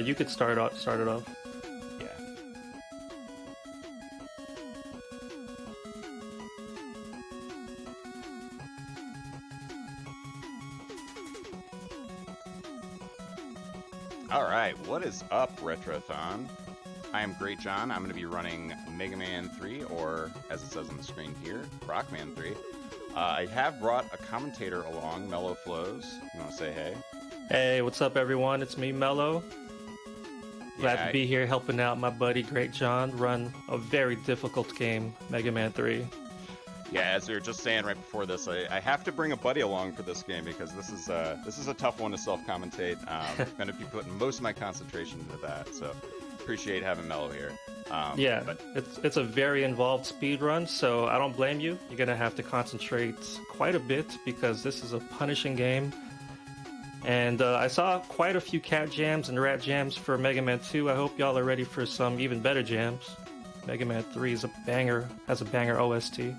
You could start it off. Yeah. All right, what is up, Retrothon? I am greatjhon. I'm going to be running Mega Man 3, or as it says on the screen here, Rockman 3. I have brought a commentator along, Mellow Flows. You want to say hey? Hey, what's up, everyone? It's me, Mello. Glad Yeah, to be here helping out my buddy greatjhon run a very difficult game, Mega Man 3. Yeah, as we were just saying right before this, I have to bring a buddy along for this game because this is a tough one to self-commentate. I'm going to be putting most of my concentration into that, so appreciate having Mello here. Yeah, but it's a very involved speed run, so I don't blame you. You're gonna have to concentrate quite a bit because this is a punishing game. And I saw quite a few cat jams and rat jams for Mega Man 2. I hope y'all are ready for some even better jams. Mega Man 3 is a banger, has a banger OST.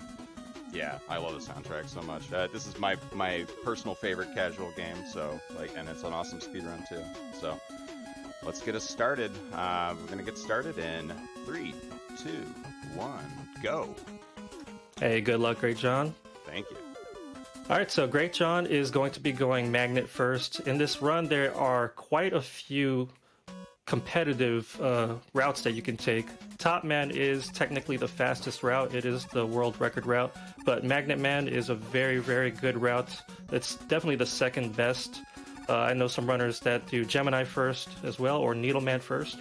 yeah, I love the soundtrack so much. This is my personal favorite casual game, so and it's an awesome speedrun too. So let's get us started. We're gonna get started in 3, 2, 1, go. Hey, good luck, greatjhon. Thank you. Alright, so greatjhon is going to be going magnet first. In this run, there are quite a few competitive routes that you can take. Top Man is technically the fastest route. It is the world record route, but Magnet Man is a very, very good route. It's definitely the second best. I know some runners that do Gemini first as well, or Needle Man first.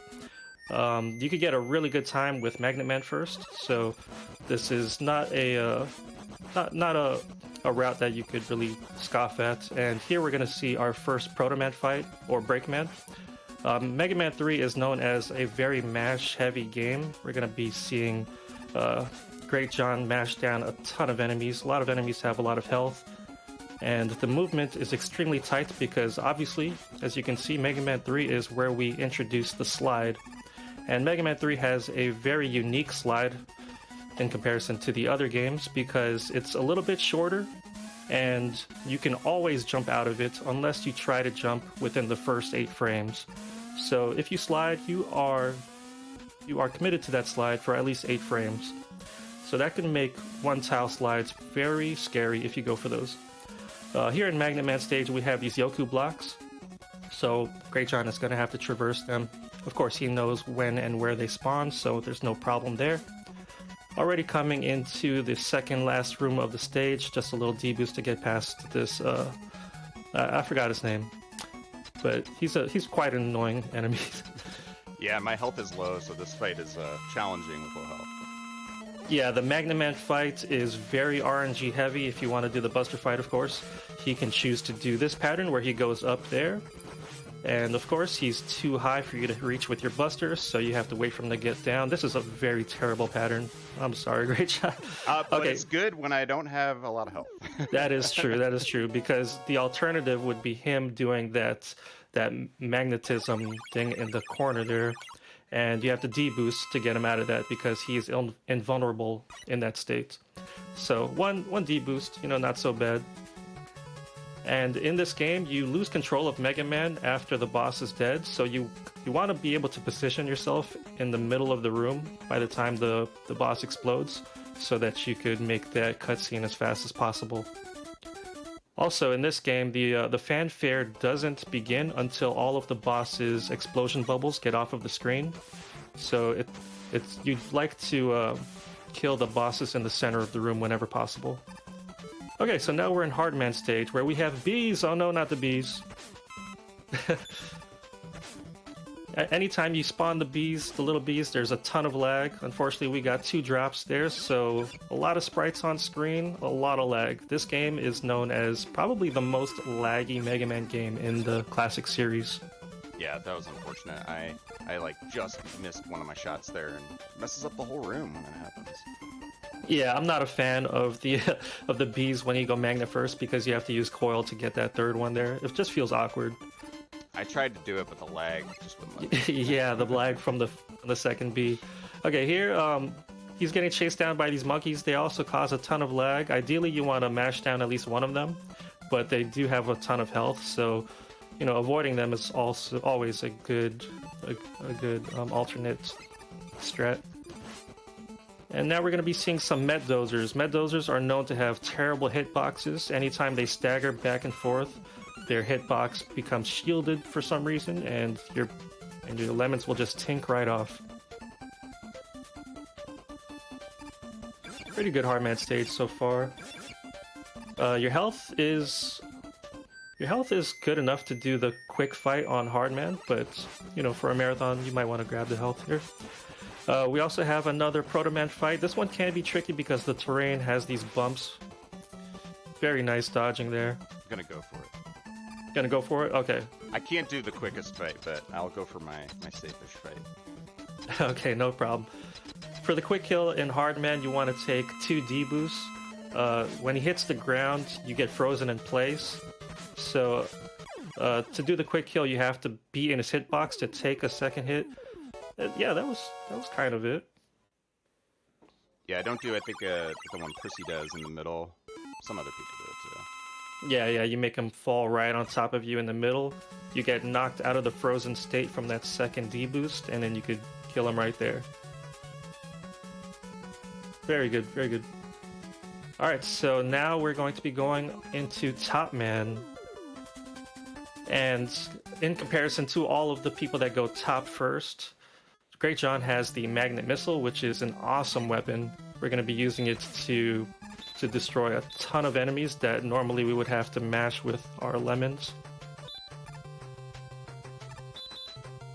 You could get a really good time with Magnet Man first, so this is not a route that you could really scoff at. And here we're going to see our first Proto Man fight, or Breakman. Mega Man 3 is known as a very mash-heavy game. We're going to be seeing greatjhon mash down a ton of enemies. A lot of enemies have a lot of health. And the movement is extremely tight because obviously, as you can see, Mega Man 3 is where we introduce the slide. And Mega Man 3 has a very unique slide in comparison to the other games because it's a little bit shorter and you can always jump out of it unless you try to jump within the first 8 frames. So if you slide, you are committed to that slide for at least 8 frames. So that can make one-tile slides very scary if you go for those. Here in Magnet Man stage, we have these Yoku blocks, so greatjhon is going to have to traverse them. Of course, he knows when and where they spawn, so there's no problem there. Already coming into the second last room of the stage, just a little D-boost to get past this, I forgot his name, but he's quite an annoying enemy. Yeah, my health is low, so this fight is challenging with low health. Yeah, the Magnet Man fight is very RNG heavy. If you want to do the Buster fight, of course, he can choose to do this pattern where he goes up there. And of course, he's too high for you to reach with your Buster, so you have to wait for him to get down. This is a very terrible pattern. I'm sorry, greatjhon. But okay. It's good when I don't have a lot of health. That is true, because the alternative would be him doing that magnetism thing in the corner there. And you have to D-boost to get him out of that because he is invulnerable in that state. So one D-boost, not so bad. And in this game, you lose control of Mega Man after the boss is dead, so you want to be able to position yourself in the middle of the room by the time the boss explodes, so that you could make that cutscene as fast as possible. Also, in this game, the fanfare doesn't begin until all of the boss's explosion bubbles get off of the screen. So you'd like to kill the bosses in the center of the room whenever possible. Okay, so now we're in Hardman stage where we have bees. Oh no, not the bees. Anytime you spawn the little bees, there's a ton of lag. Unfortunately, we got 2 drops there, so a lot of sprites on screen, a lot of lag. This game is known as probably the most laggy Mega Man game in the classic series. Yeah, that was unfortunate. I just missed one of my shots there and messes up the whole room when it happens. Yeah, I'm not a fan of the bees when you go magnet first because you have to use coil to get that third one there. It just feels awkward. I tried to do it, but the lag just wouldn't let me. Yeah, the lag from the second bee. Okay, here he's getting chased down by these monkeys. They also cause a ton of lag. Ideally, you want to mash down at least one of them, but they do have a ton of health, so you know, avoiding them is also always a good alternate strat. And now we're going to be seeing some Met Dozers. Met Dozers are known to have terrible hitboxes. Anytime they stagger back and forth, their hitbox becomes shielded for some reason, and your lemons will just tink right off. Pretty good Hardman stage so far. Your health is good enough to do the quick fight on Hardman, but you know, for a marathon, you might want to grab the health here. We also have another Proto-Man fight. This one can be tricky because the terrain has these bumps. Very nice dodging there. I'm gonna go for it. Gonna go for it? Okay. I can't do the quickest fight, but I'll go for my safe-ish fight. Okay, no problem. For the quick kill in Hardman, you want to take 2 deboosts. When he hits the ground, you get frozen in place. So to do the quick kill, you have to be in his hitbox to take a second hit. Yeah, that was kind of it. Yeah, I don't do, I think, the one Prissy does in the middle. Some other people do it too. Yeah, you make him fall right on top of you in the middle. You get knocked out of the frozen state from that second deboost, and then you could kill him right there. Very good, very good. Alright, so now we're going to be going into Top Man. And in comparison to all of the people that go top first, greatjhon has the Magnet Missile, which is an awesome weapon. We're going to be using it to destroy a ton of enemies that normally we would have to mash with our lemons.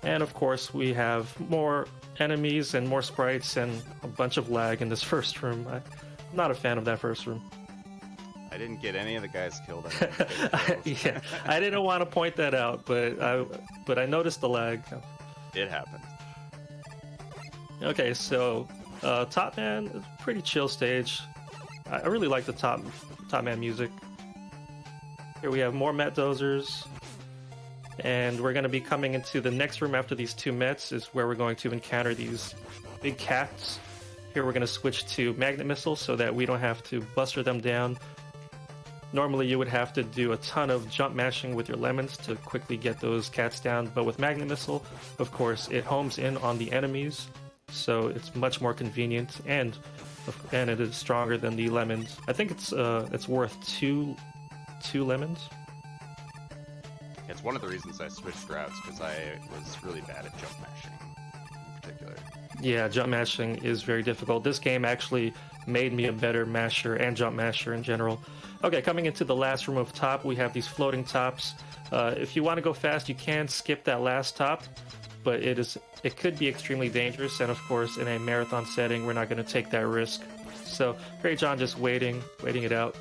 And of course, we have more enemies and more sprites and a bunch of lag in this first room. I'm not a fan of that first room. I didn't get any of the guys killed. Yeah, I didn't want to point that out, but I noticed the lag. It happened. Okay, so Top Man, pretty chill stage. I really like the Top Man music. Here we have more Met Dozers. And we're going to be coming into the next room after these 2 Mets is where we're going to encounter these big cats. Here we're going to switch to Magnet Missile so that we don't have to buster them down. Normally you would have to do a ton of jump mashing with your lemons to quickly get those cats down, but with Magnet Missile, of course, it homes in on the enemies, so it's much more convenient, and it is stronger than the lemons. I think it's worth two lemons. It's one of the reasons I switched routes, because I was really bad at jump mashing in particular. Yeah, jump mashing is very difficult. This game actually made me a better masher and jump masher in general. Okay, coming into the last room of top, we have these floating tops. If you want to go fast, you can skip that last top, but it could be extremely dangerous, and of course, in a marathon setting, we're not going to take that risk. So, greatjhon just waiting it out.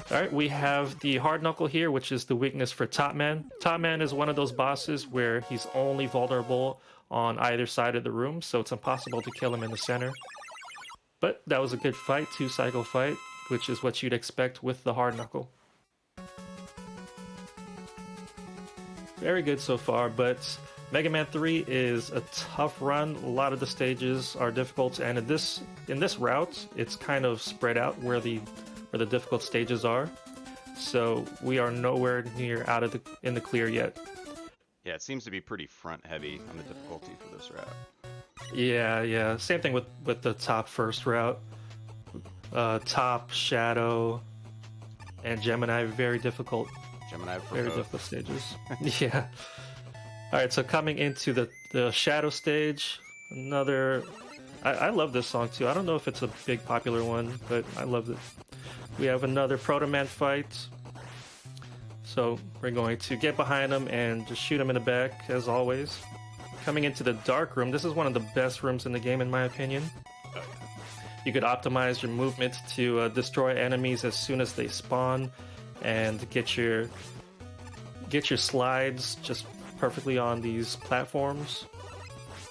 Alright, we have the Hard Knuckle here, which is the weakness for Top Man. Top Man is one of those bosses where he's only vulnerable on either side of the room, so it's impossible to kill him in the center. But that was a good fight, 2-cycle fight, which is what you'd expect with the Hard Knuckle. Very good so far, but Mega Man 3 is a tough run. A lot of the stages are difficult, and in this route, it's kind of spread out where the difficult stages are. So we are nowhere near in the clear yet. Yeah, it seems to be pretty front heavy on the difficulty for this route. Yeah. Same thing with the top first route. Top, Shadow, and Gemini, very difficult. Gemini for very both. difficult stages. Yeah. All right, so coming into the Shadow stage, another. I love this song too. I don't know if it's a big popular one, but I love it. We have another Proto-Man fight. So we're going to get behind him and just shoot him in the back, as always. Coming into the Dark Room, this is one of the best rooms in the game, in my opinion. You could optimize your movement to destroy enemies as soon as they spawn, and get your slides just perfectly on these platforms.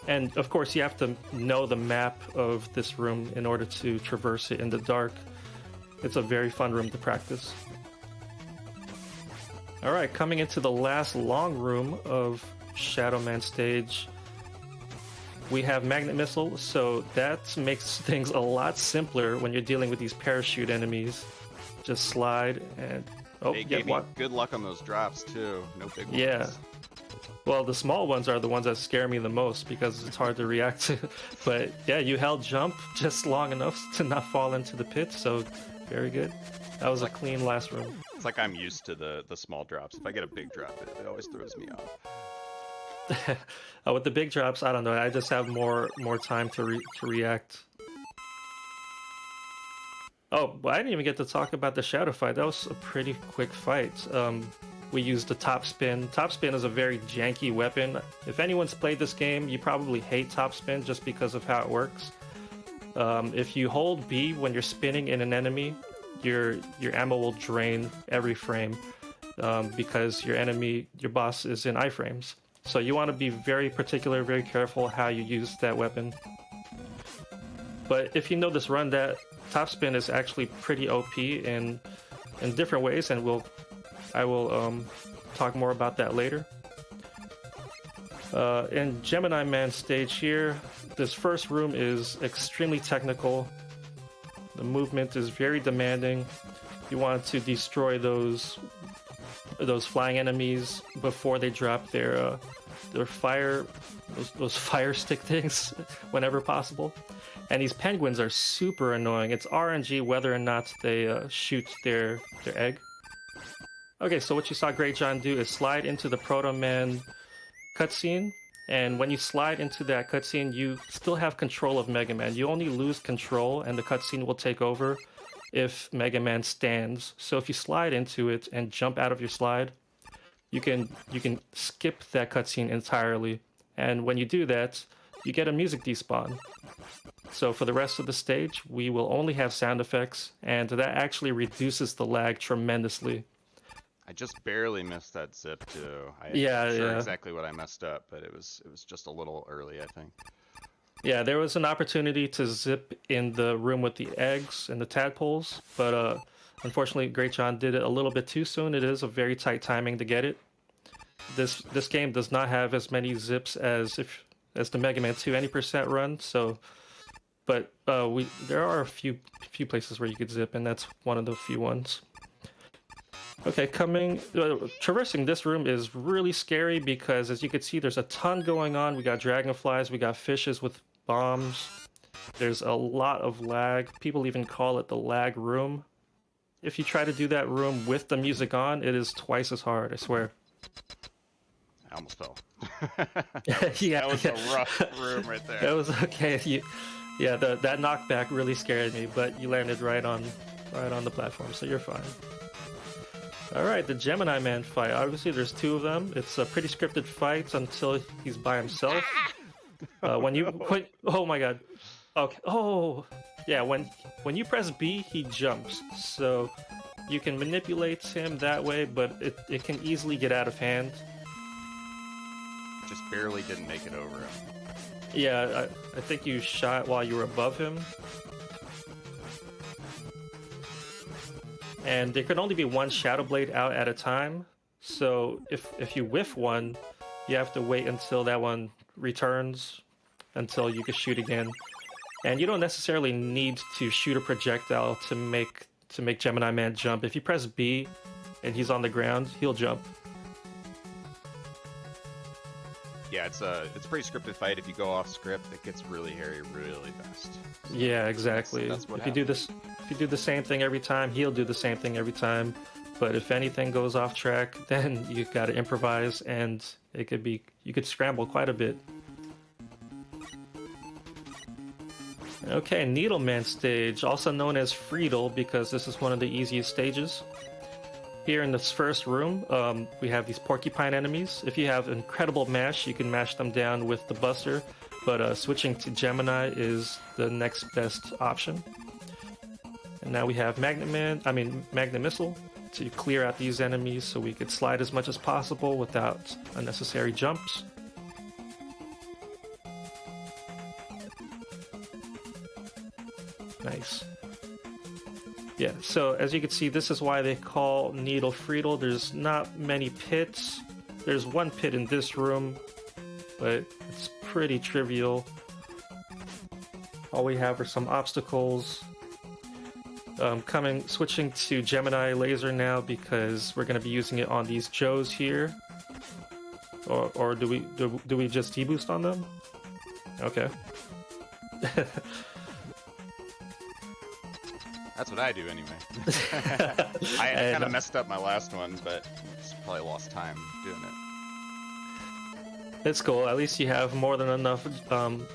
And of course, you have to know the map of this room in order to traverse it in the dark. It's a very fun room to practice. Alright, coming into the last long room of Shadow Man stage, we have Magnet Missile, so that makes things a lot simpler when you're dealing with these parachute enemies. Just slide and Oh, They yeah, gave me what? good luck on those drops too. No big ones. Yeah. Well, the small ones are the ones that scare me the most because it's hard to react to. But yeah, you held jump just long enough to not fall into the pit, so very good. That was a clean last room. It's like I'm used to the small drops. If I get a big drop, it always throws me off. With the big drops, I don't know. I just have more time to react. Oh, well, I didn't even get to talk about the shadow fight. That was a pretty quick fight. We used the top spin. Top spin is a very janky weapon. If anyone's played this game, you probably hate top spin just because of how it works. If you hold B when you're spinning in an enemy, your ammo will drain every frame because your boss is in iframes. So you want to be very particular, very careful how you use that weapon. But if you know this run, that top spin is actually pretty OP in different ways, and I will talk more about that later. In Gemini Man stage here, this first room is extremely technical. The movement is very demanding. You want to destroy those flying enemies before they drop their fire, those fire stick things whenever possible. And these penguins are super annoying. It's RNG whether or not they shoot their egg. Okay, so what you saw greatjhon do is slide into the Proto Man cutscene, and when you slide into that cutscene, you still have control of Mega Man. You only lose control, and the cutscene will take over if Mega Man stands. So if you slide into it and jump out of your slide, you can skip that cutscene entirely. And when you do that, you get a music despawn. So for the rest of the stage, we will only have sound effects, and that actually reduces the lag tremendously. I just barely missed that zip too. I'm Yeah, not sure yeah. exactly what I messed up, but it was just a little early, I think. Yeah, there was an opportunity to zip in the room with the eggs and the tadpoles, but unfortunately, greatjhon did it a little bit too soon. It is a very tight timing to get it. This game does not have as many zips as the Mega Man 2 any percent run, so. But there are a few places where you could zip, and that's one of the few ones. Okay, traversing this room is really scary because, as you can see, there's a ton going on. We got dragonflies, we got fishes with bombs. There's a lot of lag. People even call it the lag room. If you try to do that room with the music on, it is twice as hard, I swear. I almost fell. Yeah, that was a rough room right there. That was okay. That knockback really scared me, but you landed right on the platform, so you're fine. All right, the Gemini Man fight. Obviously, there's two of them. It's a pretty scripted fight until he's by himself. Oh my god. Okay. Oh, yeah. When you press B, he jumps. So you can manipulate him that way, but it can easily get out of hand. Just barely didn't make it over him. Yeah, I think you shot while you were above him. And there can only be one Shadow Blade out at a time. So if you whiff one, you have to wait until that one returns, until you can shoot again. And you don't necessarily need to shoot a projectile to make Gemini Man jump. If you press B and he's on the ground, he'll jump. Yeah, it's a pretty scripted fight. If you go off script, it gets really hairy really fast. So yeah, exactly. That's what if you do the same thing every time, he'll do the same thing every time. But if anything goes off track, then you got to improvise, and you could scramble quite a bit. Okay, Needleman stage, also known as Friedel, because this is one of the easiest stages. Here in this first room, we have these porcupine enemies. If you have incredible mash, you can mash them down with the buster, but switching to Gemini is the next best option. And now we have Magnet Missile to clear out these enemies so we could slide as much as possible without unnecessary jumps. Nice. Yeah, so as you can see, this is why they call Needle Friedel. There's not many pits. There's one pit in this room, but it's pretty trivial. All we have are some obstacles. Switching to Gemini laser now because we're going to be using it on these Joes here. Or do we just deboost on them? Okay. That's what I do anyway. I kind of messed up my last one, but just probably lost time doing it. It's cool. At least you have more than enough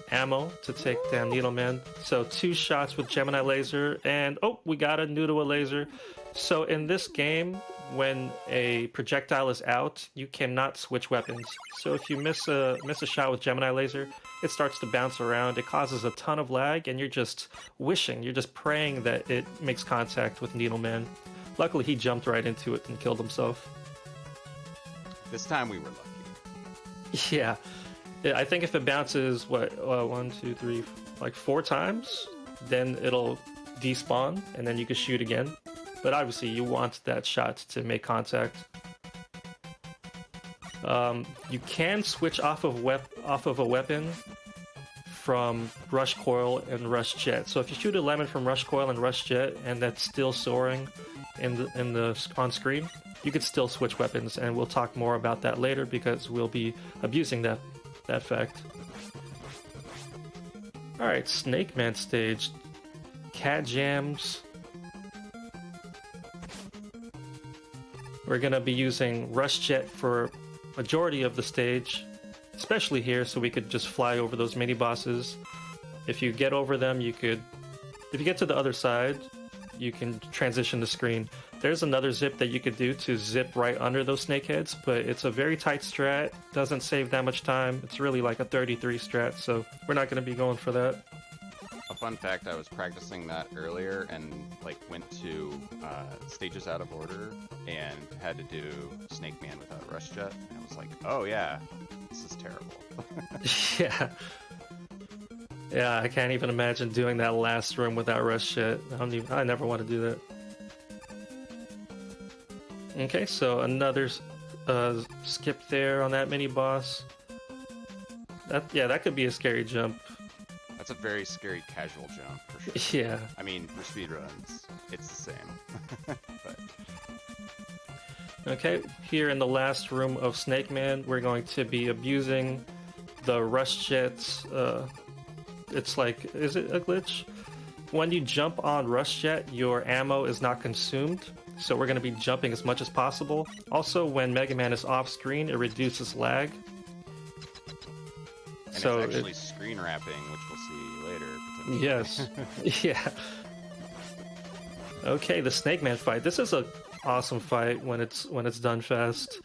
ammo to take down Needleman. So 2 shots with Gemini laser, and oh, we got a Noodle laser. So in this game, when a projectile is out, you cannot switch weapons. So if you miss a shot with Gemini laser, it starts to bounce around. It causes a ton of lag, and you're just praying that it makes contact with Needleman. Luckily, he jumped right into it and killed himself. This time we were lucky. Yeah, I think if it bounces, 1, 2, 3, like 4 times, then it'll despawn, and then you can shoot again. But obviously, you want that shot to make contact. You can switch off of a weapon from Rush Coil and Rush Jet. So if you shoot a lemon from Rush Coil and Rush Jet, and that's still soaring on screen, you could still switch weapons, and we'll talk more about that later because we'll be abusing that fact. Alright, Snake Man stage. Cat Jams. We're gonna be using Rush Jet for majority of the stage, especially here, so we could just fly over those mini bosses. If you get over them, if you get to the other side, you can transition the screen. There's another zip that you could do to zip right under those snake heads, but it's a very tight strat, doesn't save that much time. It's really like a 33 strat, so we're not going to be going for that. A fun fact, I was practicing that earlier and went to stages out of order and had to do Snake Man without Rush Jet, and I was like, oh yeah, this is terrible. Yeah, I can't even imagine doing that last room without Rush Jet. I never want to do that. Okay, so another skip there on that mini boss. That could be a scary jump. That's a very scary casual jump for sure. Yeah. I mean, for speedruns, it's the same. But... Okay, here in the last room of Snake Man, we're going to be abusing the Rush Jet's. It's like, is it a glitch? When you jump on Rush Jet, your ammo is not consumed. So we're going to be jumping as much as possible. Also, when Mega Man is off screen, it reduces lag. And so it's actually screen wrapping, which we'll see later. Yes. Yeah. Okay, the Snake Man fight. This is an awesome fight when it's done fast.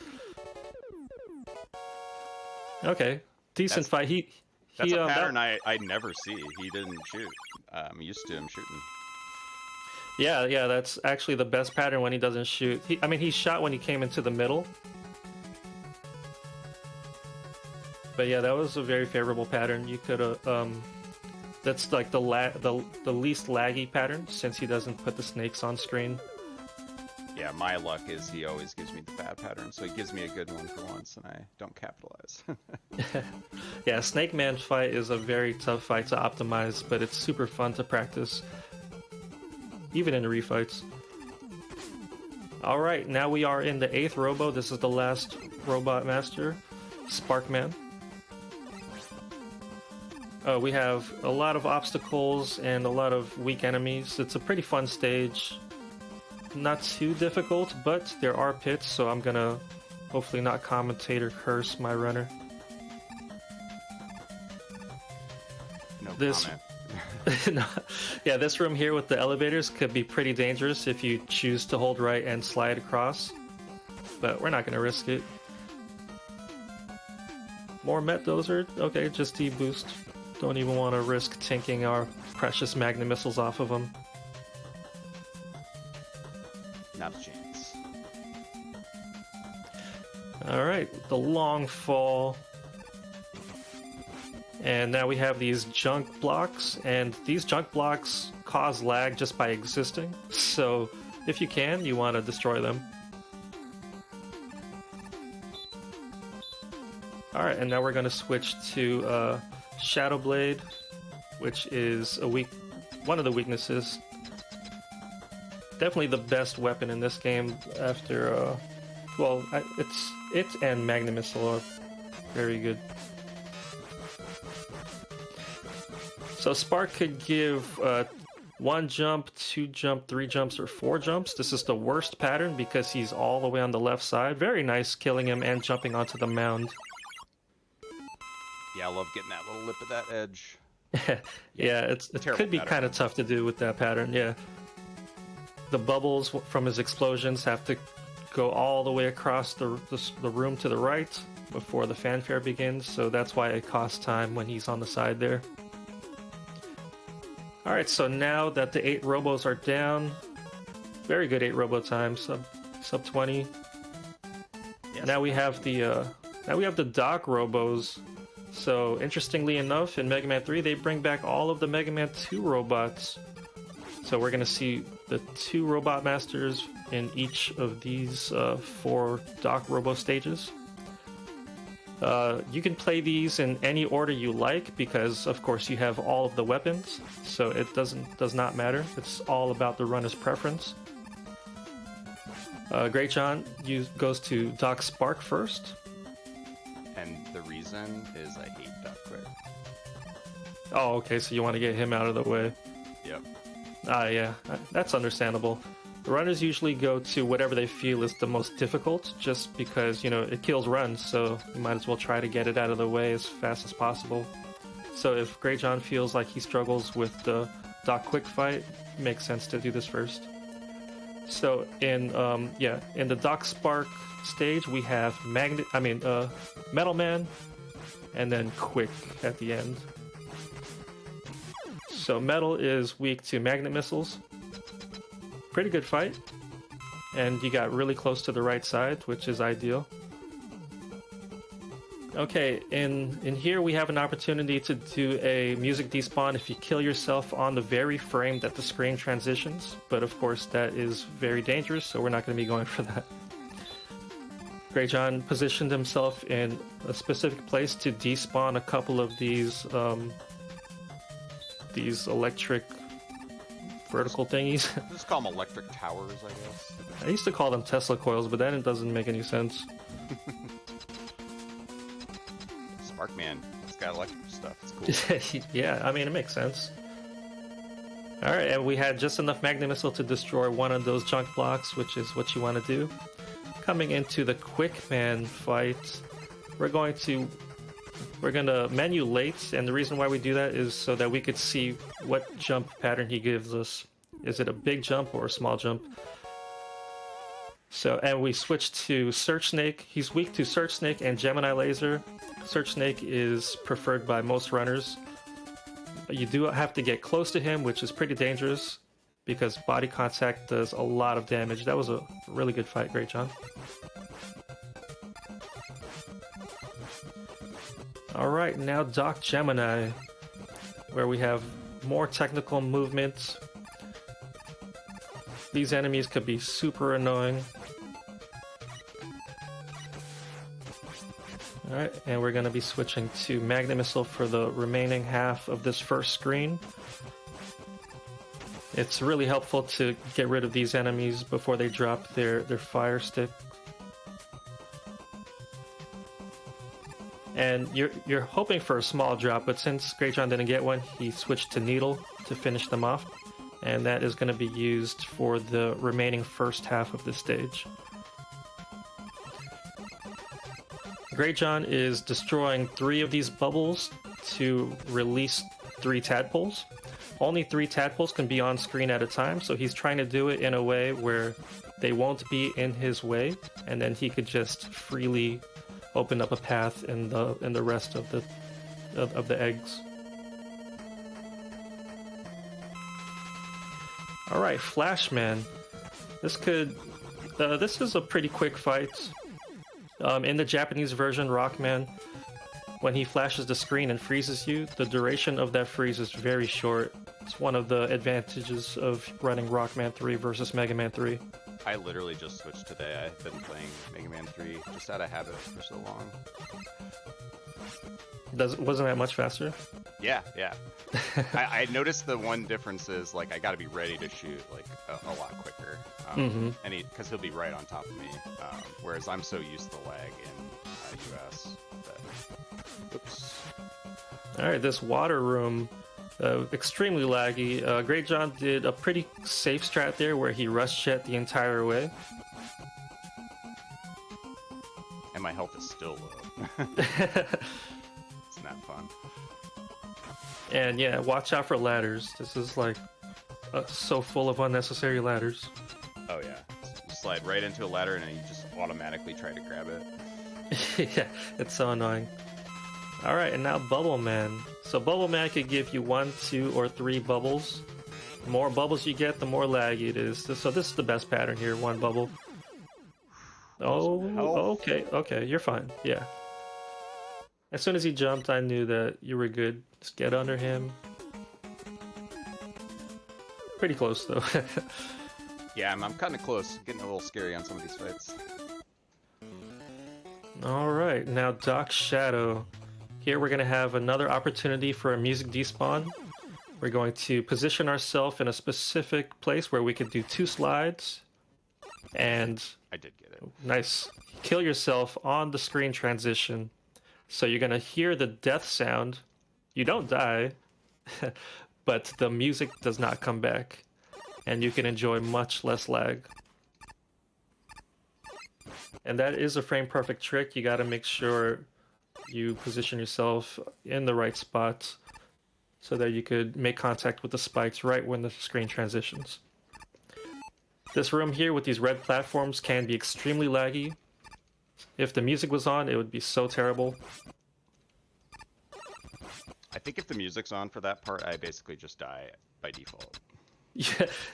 Okay, decent fight. That's a pattern I never see. He didn't shoot. I'm used to him shooting. Yeah, that's actually the best pattern when he doesn't shoot. He shot when he came into the middle. But yeah, that was a very favorable pattern. You could have, that's like the least laggy pattern since he doesn't put the snakes on screen. Yeah, my luck is he always gives me the bad pattern, so he gives me a good one for once, and I don't capitalize. Yeah, Snake Man fight is a very tough fight to optimize, but it's super fun to practice, even in the refights. Alright, now we are in the 8th robo. This is the last robot master, Sparkman. We have a lot of obstacles and a lot of weak enemies. It's a pretty fun stage. Not too difficult, but there are pits, so I'm gonna hopefully not commentate or curse my runner. No this comment. No. Yeah, this room here with the elevators could be pretty dangerous if you choose to hold right and slide across, but we're not gonna risk it. More Met Dozer? Okay, just deboost. Don't even want to risk tanking our precious Magna missiles off of them. Not a chance. Alright, the long fall. And now we have these junk blocks, and these junk blocks cause lag just by existing. So if you can, you want to destroy them. Alright, and now we're going to switch to Shadow Blade, which is one of the weaknesses. definitely the best weapon in this game after, well, it and Magna Missile are very good. So Spark could give 1 jump, 2 jump, 3 jumps, or 4 jumps. This is the worst pattern because he's all the way on the left side. Very nice killing him and jumping onto the mound. Yeah, I love getting that little lip of that edge. Yeah, it could be kind of tough to do with that pattern, yeah. The bubbles from his explosions have to go all the way across the room to the right before the fanfare begins, so that's why it costs time when he's on the side there. Alright, so now that the 8 robos are down, very good 8 robo time, sub 20. Yes. Now we have the Doc robos. So interestingly enough, in Mega Man 3 they bring back all of the Mega Man 2 robots. So we're gonna see the 2 robot masters in each of these 4 Doc robo stages. You can play these in any order you like because, of course, you have all of the weapons, so it does not matter. It's all about the runner's preference. greatjhon goes to Doc Spark first. And the reason is I hate Doc Quick. Oh, okay, so you want to get him out of the way. Yep. Yeah, that's understandable. The runners usually go to whatever they feel is the most difficult, just because, you know, it kills runs, so you might as well try to get it out of the way as fast as possible. So if greatjhon feels like he struggles with the Doc Quick fight, it makes sense to do this first. So in the Doc Spark stage, we have Metal Man, and then Quick at the end. So Metal is weak to magnet missiles. Pretty good fight, and you got really close to the right side, which is ideal. Okay, in here we have an opportunity to do a music despawn if you kill yourself on the very frame that the screen transitions, but of course that is very dangerous, so we're not going to be going for that. greatjhon positioned himself in a specific place to despawn a couple of these electric vertical thingies. Just call them electric towers, I guess. I used to call them Tesla coils, but then it doesn't make any sense. Sparkman, it's got electric stuff. It's cool. Yeah, I mean, it makes sense. Alright, and we had just enough magnet missile to destroy one of those junk blocks, which is what you want to do. Coming into the Quick Man fight, we're gonna menu late, and the reason why we do that is so that we could see what jump pattern he gives us. Is it a big jump or a small jump? So, and we switch to Search Snake. He's weak to Search Snake and Gemini Laser. Search Snake is preferred by most runners. You do have to get close to him, which is pretty dangerous because body contact does a lot of damage. That was a really good fight, greatjhon. Alright, now Doc Gemini, where we have more technical movement. These enemies could be super annoying. Alright, and we're going to be switching to Magnet Missile for the remaining half of this first screen. It's really helpful to get rid of these enemies before they drop their fire stick. And you're hoping for a small drop, but since greatjhon didn't get one, he switched to Needle to finish them off. And that is going to be used for the remaining first half of this stage. greatjhon is destroying 3 of these bubbles to release 3 tadpoles. Only 3 tadpoles can be on screen at a time, so he's trying to do it in a way where they won't be in his way, and then he could just freely open up a path in the rest of the eggs. All right, Flashman. This is a pretty quick fight. In the Japanese version, Rockman, when he flashes the screen and freezes you, the duration of that freeze is very short. It's one of the advantages of running Rockman 3 versus Mega Man 3. I literally just switched today. I've been playing Mega Man 3 just out of habit for so long. Wasn't that much faster? Yeah, yeah. I noticed the one difference is like I got to be ready to shoot like a lot quicker, and because he'll be right on top of me, whereas I'm so used to the lag in US that. Oops. All right, this water room, extremely laggy. greatjhon did a pretty safe strat there where he rushed Jet the entire way. And my health is still low. It's not fun. And yeah, watch out for ladders. This is like so full of unnecessary ladders. Oh yeah, you slide right into a ladder and then you just automatically try to grab it. Yeah, it's so annoying. Alright, and now Bubble Man. So Bubble Man could give you 1, 2, or 3 bubbles. The more bubbles you get, the more laggy it is. So this is the best pattern here, 1 bubble. Oh, okay, you're fine. Yeah. As soon as he jumped, I knew that you were good. Just get under him. Pretty close, though. Yeah, I'm kind of close. Getting a little scary on some of these fights. Alright, now Doc Shadow. Here we're going to have another opportunity for a music despawn. We're going to position ourselves in a specific place where we could do 2 slides. And... I did get it. Nice. Kill yourself on the screen transition. So you're going to hear the death sound. You don't die, but the music does not come back. And you can enjoy much less lag. And that is a frame perfect trick. You got to make sure you position yourself in the right spot so that you could make contact with the spikes right when the screen transitions. This room here with these red platforms can be extremely laggy. If the music was on, it would be so terrible. I think if the music's on for that part, I basically just die by default.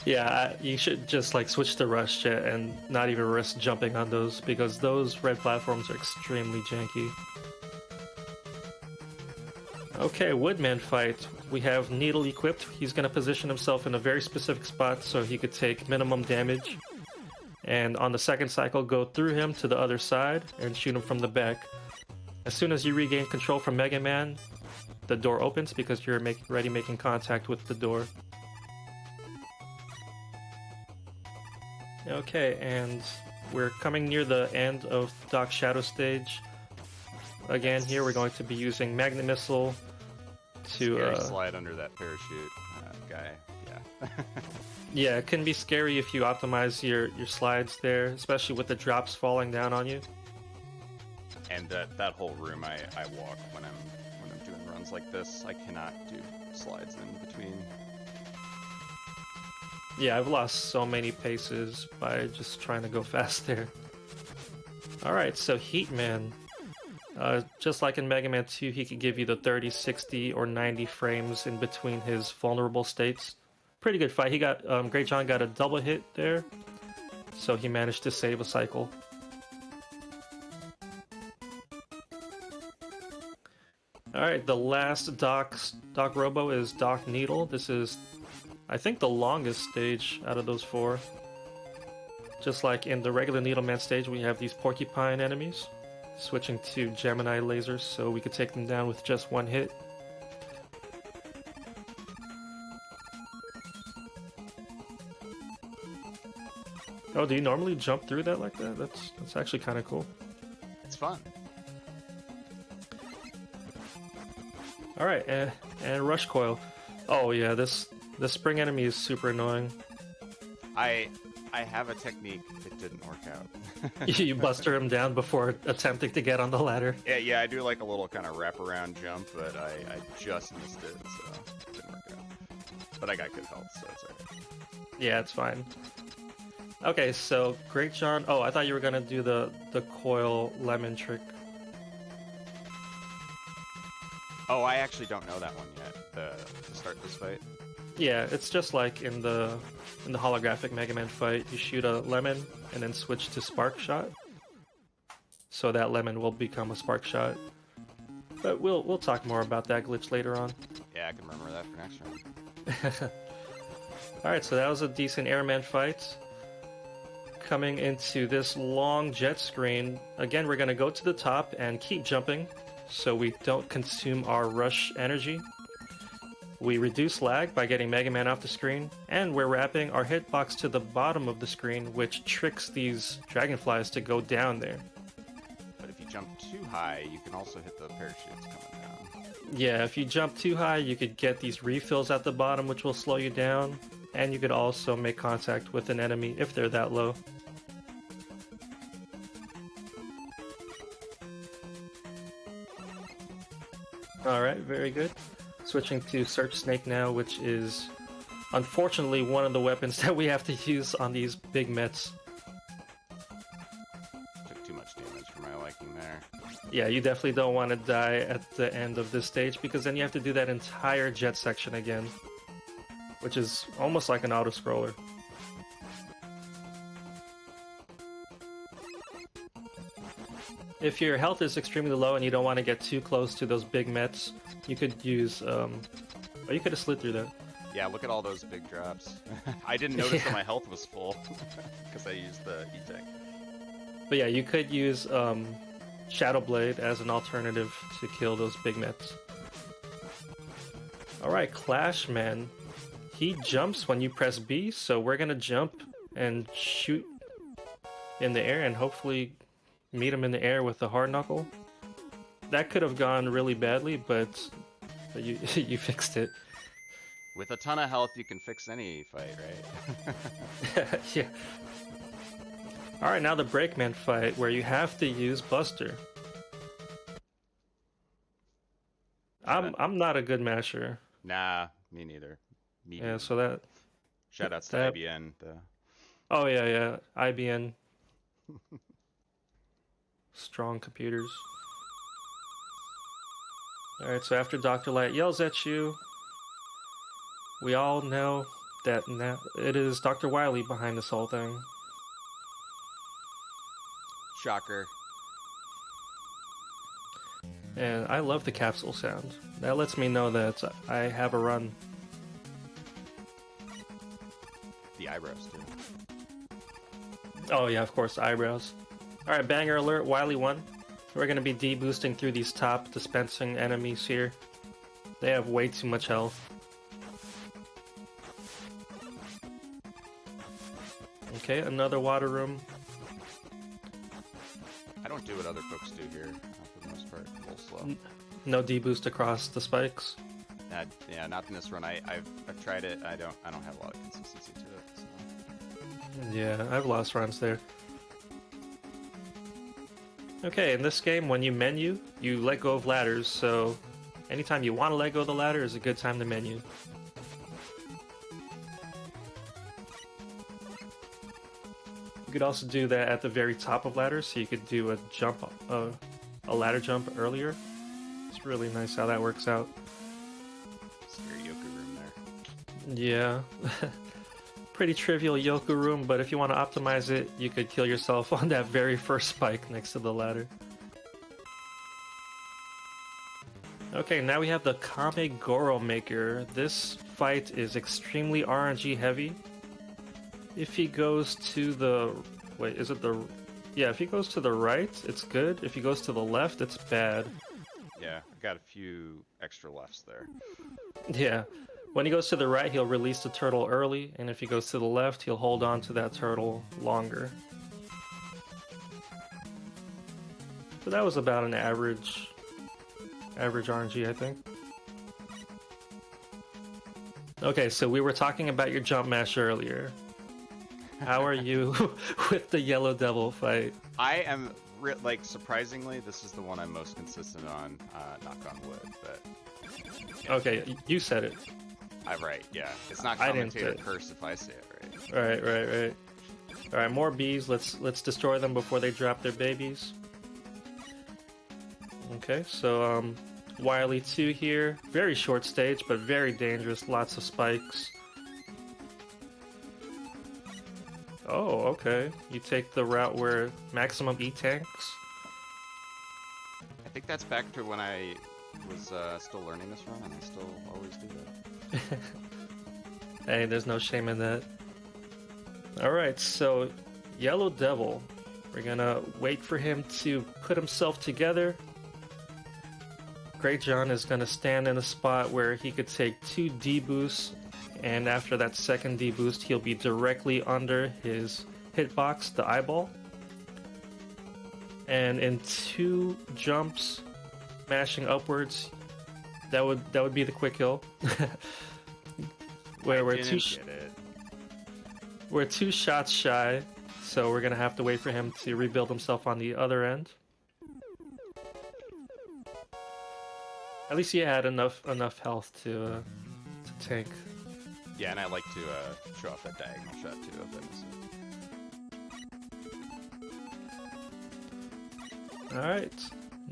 Yeah, you should just like switch to rush Jet and not even risk jumping on those because those red platforms are extremely janky. Okay, Woodman fight. We have Needle equipped. He's going to position himself in a very specific spot so he could take minimum damage. And on the second cycle, go through him to the other side and shoot him from the back. As soon as you regain control from Mega Man, the door opens because you're already making contact with the door. Okay, and we're coming near the end of Doc Shadow stage. Again, here we're going to be using Magnet Missile to slide under that parachute guy. Yeah. Yeah, it can be scary if you optimize your slides there, especially with the drops falling down on you. And that whole room I walk when I'm doing runs like this. I cannot do slides in between. Yeah, I've lost so many paces by just trying to go fast there. Alright, so Heatman. Just like in Mega Man 2, he could give you the 30, 60, or 90 frames in between his vulnerable states. Pretty good fight. He got greatjhon got a double hit there, so he managed to save a cycle. Alright, the last Doc Robo is Doc Needle. This is, I think, the longest stage out of those 4. Just like in the regular Needleman stage, we have these porcupine enemies. Switching to Gemini lasers so we could take them down with just 1 hit. Oh, do you normally jump through that like that? That's actually kind of cool. It's fun. All right, and Rush Coil. Oh yeah, this spring enemy is super annoying. I have a technique that didn't work out. You buster him down before attempting to get on the ladder. Yeah, I do like a little kind of wraparound jump, but I just missed it, so it didn't work out. But I got good health, so it's alright. Yeah, it's fine. Okay, so greatjhon. Oh, I thought you were gonna do the coil lemon trick. Oh, I actually don't know that one yet. To start this fight. Yeah, it's just like in the holographic Mega Man fight. You shoot a lemon and then switch to Spark Shot. So that lemon will become a Spark Shot. But we'll talk more about that glitch later on. Yeah, I can remember that for next round. Alright, so that was a decent Airman fight. coming into this long jet screen. Again, we're going to go to the top and keep jumping so we don't consume our rush energy. We reduce lag by getting Mega Man off the screen, and we're wrapping our hitbox to the bottom of the screen, which tricks these dragonflies to go down there. But if you jump too high, you can also hit the parachutes coming down. Yeah, if you jump too high, you could get these refills at the bottom, which will slow you down, and you could also make contact with an enemy if they're that low. Alright, very good. Switching to Search Snake now, which is unfortunately one of the weapons that we have to use on these big Mets. Took too much damage for my liking there. Yeah, you definitely don't want to die at the end of this stage, because then you have to do that entire jet section again, which is almost like an auto-scroller. If your health is extremely low and you don't want to get too close to those big Mets, you could use, oh, you could have slid through that. Yeah, look at all those big drops. I didn't notice that my health was full because I used the E-Tank. But yeah, you could use Shadow Blade as an alternative to kill those big Mets. Alright, Clash Man. He jumps when you press B, so we're gonna jump and shoot in the air and hopefully meet him in the air with the hard knuckle. That could have gone really badly, but you you fixed it. With a ton of health, you can fix any fight, right? Yeah. Alright, now the Breakman fight, where you have to use Buster. I'm not a good masher. Nah, me neither. Yeah, so that... Shoutouts to that... IBN. Oh yeah, IBN. Strong computers. Alright, so after Dr. Light yells at you, we all know that now it is Dr. Wily behind this whole thing. Shocker. And I love the capsule sound. That lets me know that I have a run. The eyebrows, too. Oh yeah, of course, eyebrows. Alright, banger alert, Wily won. We're gonna be de-boosting through these top dispensing enemies here. They have way too much health. Okay, another water room. I don't do what other folks do here, for the most part. A little slow. No de-boost across the spikes. Yeah, not in this run. I've tried it. I don't have a lot of consistency to it. So. Yeah, I've lost runs there. Okay, in this game, when you menu, you let go of ladders, so anytime you want to let go of the ladder is a good time to menu. You could also do that at the very top of ladders, so you could do a jump, a ladder jump earlier. It's really nice how that works out. Scary Yoku room there. Yeah. Pretty trivial Yoku room, but if you want to optimize it, you could kill yourself on that very first spike next to the ladder. Okay, now we have the Kame Goro Maker. This fight is extremely RNG heavy. If he goes to the... Wait, is it the... Yeah, if he goes to the right, it's good. If he goes to the left, it's bad. Yeah, I got a few extra lefts there. Yeah. When he goes to the right, he'll release the turtle early, and if he goes to the left, he'll hold on to that turtle longer. So that was about an average RNG, I think. Okay, so we were talking about your jump mash earlier. How are you with the Yellow Devil fight? I am, like, surprisingly, this is the one I'm most consistent on, knock on wood, but... Yeah. Okay, you said it. I'm right, yeah. It's not commentator curse if I say it right. Right. Alright, more bees. Let's destroy them before they drop their babies. Okay, so, Wily 2 here. Very short stage, but very dangerous. Lots of spikes. Oh, okay. You take the route where maximum E-tanks. I think that's back to when I was still learning this run, and I still always do that. Hey, there's no shame in that. Alright, so Yellow Devil. We're gonna wait for him to put himself together. greatjhon is gonna stand in a spot where he could take 2 D boosts, and after that second D boost, he'll be directly under his hitbox, the eyeball. And in 2 jumps, mashing upwards, that would be the quick kill. where we're two shots shy, so we're gonna have to wait for him to rebuild himself on the other end. At least he had enough health to tank. Yeah, and I like to show off that diagonal shot too, if I miss it. Alright,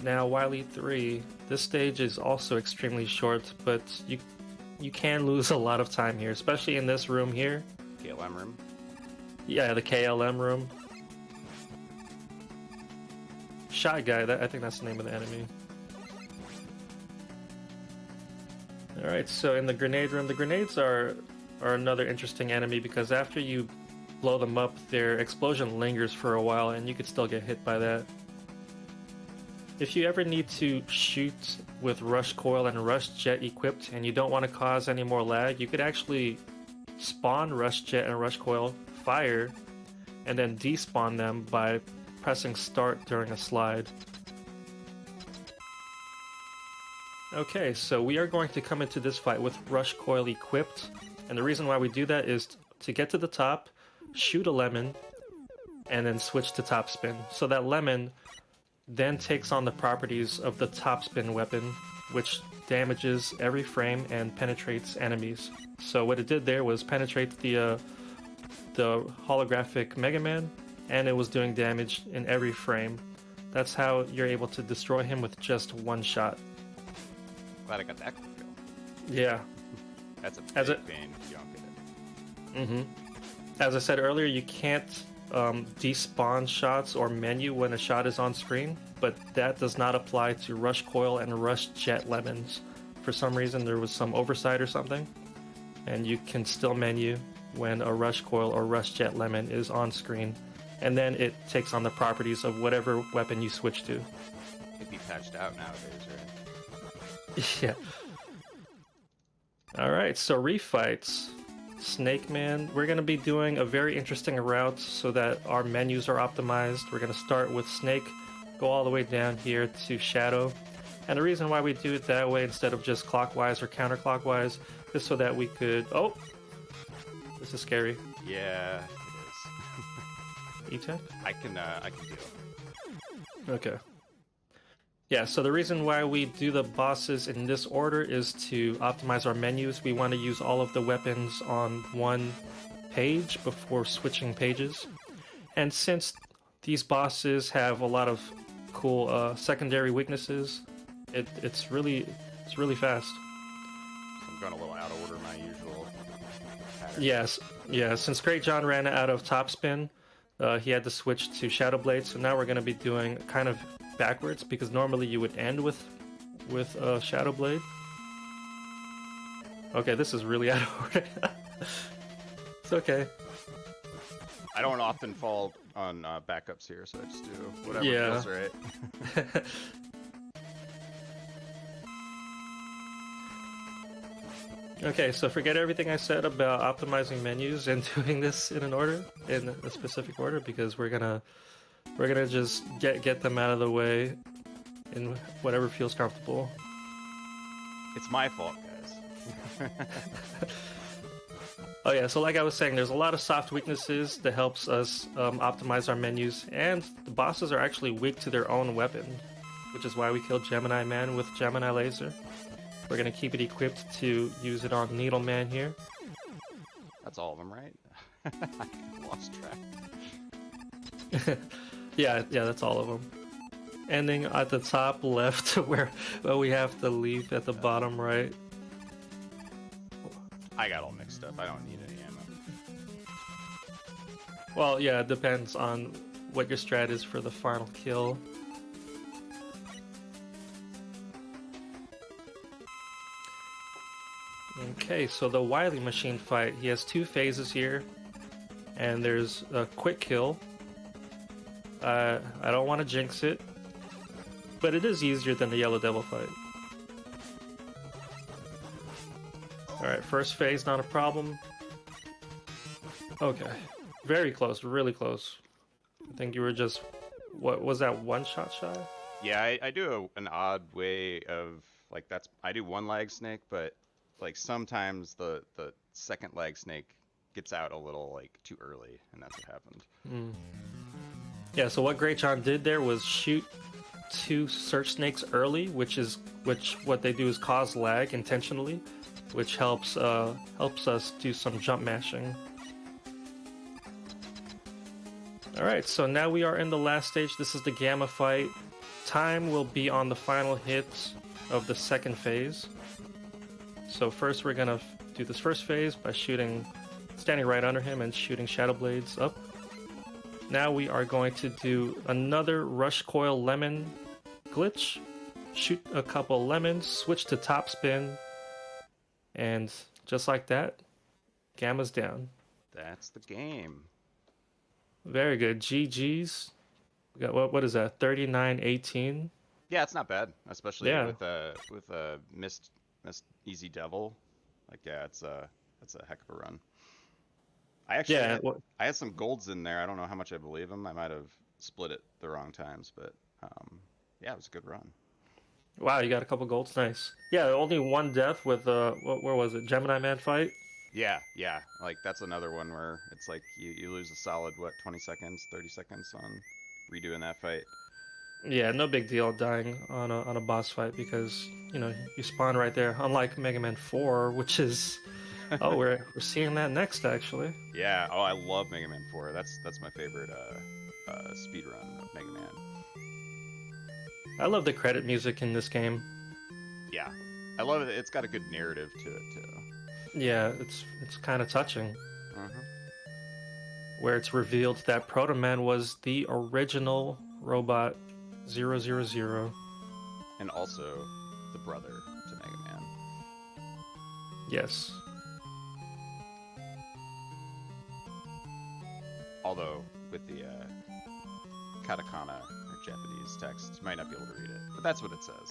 now Wily 3. This stage is also extremely short, but you can lose a lot of time here, especially in this room here. KLM room? Yeah, the KLM room. Shy Guy, I think that's the name of the enemy. Alright, so in the grenade room, the grenades are another interesting enemy because after you blow them up, their explosion lingers for a while and you could still get hit by that. If you ever need to shoot with Rush Coil and Rush Jet equipped and you don't want to cause any more lag, you could actually spawn Rush Jet and Rush Coil, fire, and then despawn them by pressing start during a slide. Okay, so we are going to come into this fight with Rush Coil equipped, and the reason why we do that is to get to the top, shoot a lemon, and then switch to top spin. So that lemon then takes on the properties of the top spin weapon, which damages every frame and penetrates enemies. So what it did there was penetrate the holographic Mega Man, and it was doing damage in every frame. That's how you're able to destroy him with just one shot. Glad I got that quick kill. Yeah. That's a big pain if you don't get it. Mm-hmm. As I said earlier, you can't despawn shots or menu when a shot is on screen, but that does not apply to Rush Coil and Rush Jet lemons. For some reason, there was some oversight or something, and you can still menu when a Rush Coil or Rush Jet lemon is on screen, and then it takes on the properties of whatever weapon you switch to. It'd be patched out nowadays, right? Yeah. Alright, so refights. Snake Man. We're going to be doing a very interesting route so that our menus are optimized. We're going to start with Snake, go all the way down here to Shadow. And the reason why we do it that way instead of just clockwise or counterclockwise is so that we could... Oh! This is scary. Yeah, it is. E-Tech? I can do it. Okay. Yeah, so the reason why we do the bosses in this order is to optimize our menus. We want to use all of the weapons on one page before switching pages. And since these bosses have a lot of cool secondary weaknesses, it's really fast. I'm going a little out of order my usual pattern. Yes, yeah. Since greatjhon ran out of top spin, he had to switch to Shadow Blade. So now we're going to be doing kind of backwards because normally you would end with Shadow Blade. Okay, this is really out of order. It's okay. I don't often fall on backups here, so I just do whatever feels right. Okay, so forget everything I said about optimizing menus and doing this in a specific order, because we're gonna just get them out of the way in whatever feels comfortable. It's my fault, guys. Oh yeah, so like I was saying, there's a lot of soft weaknesses that helps us optimize our menus, and the bosses are actually weak to their own weapon, which is why we killed Gemini Man with Gemini Laser. We're gonna keep it equipped to use it on Needle Man here. That's all of them, right? I lost track. Yeah, that's all of them. Ending at the top left where we have the leaf at the bottom right. I got all mixed up. I don't need any ammo. Well, yeah, it depends on what your strat is for the final kill. Okay, so the Wily Machine fight, he has 2 phases here, and there's a quick kill, I don't want to jinx it, but it is easier than the Yellow Devil fight. Alright, first phase, not a problem. Okay. Very close, really close. I think you were just... What was that, one shot shy? Yeah, I do an odd way of, like, I do one lag snake, but, like, sometimes the second lag snake gets out a little, like, too early, and that's what happened. Yeah, so what greatjhon did there was shoot 2 search snakes early, which what they do is cause lag intentionally, which helps us do some jump mashing. Alright, so now we are in the last stage. This is the Gamma fight. Time will be on the final hit of the second phase. So first we're gonna do this first phase by standing right under him and shooting Shadow Blades up. Now we are going to do another Rush Coil Lemon glitch. Shoot a couple lemons, switch to top spin, and just like that, Gamma's down. That's the game. Very good. GG's. We got what is that? 39-18. Yeah, it's not bad, especially Yeah. with a missed Easy Devil. Like, yeah, that's a heck of a run. I actually I had some golds in there. I don't know how much I believe them. I might have split it the wrong times, but yeah, it was a good run. Wow, you got a couple golds. Nice. Yeah, only one death with where was it? Gemini Man fight. Yeah. Like, that's another one where it's like you lose a solid, what, 20 seconds, 30 seconds on redoing that fight. Yeah, no big deal dying on a boss fight because, you know, you spawn right there. Unlike Mega Man 4, which is... Oh, we're seeing that next, actually. Yeah, oh, I love Mega Man 4. That's my favorite speedrun of Mega Man. I love the credit music in this game. Yeah, I love it. It's got a good narrative to it, too. Yeah, it's kind of touching. Uh-huh. Where it's revealed that Proto Man was the original robot 000. And also the brother to Mega Man. Yes. Although, with the katakana, or Japanese text, you might not be able to read it. But that's what it says.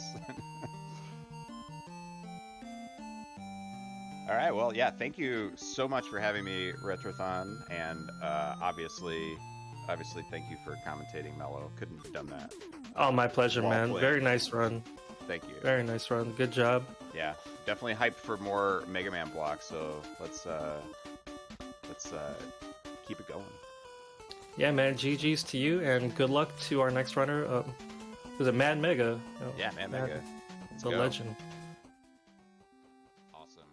Alright, well, yeah, thank you so much for having me, Retrothon. And obviously, thank you for commentating, Mello. Couldn't have done that. Oh, my pleasure, man. Played. Very nice run. Thank you. Very nice run. Good job. Yeah, definitely hyped for more Mega Man blocks, so let's keep it going. Yeah, man. GG's to you, and good luck to our next runner. Was it Mad Mega? Yeah, Mad Mega. The legend. Awesome.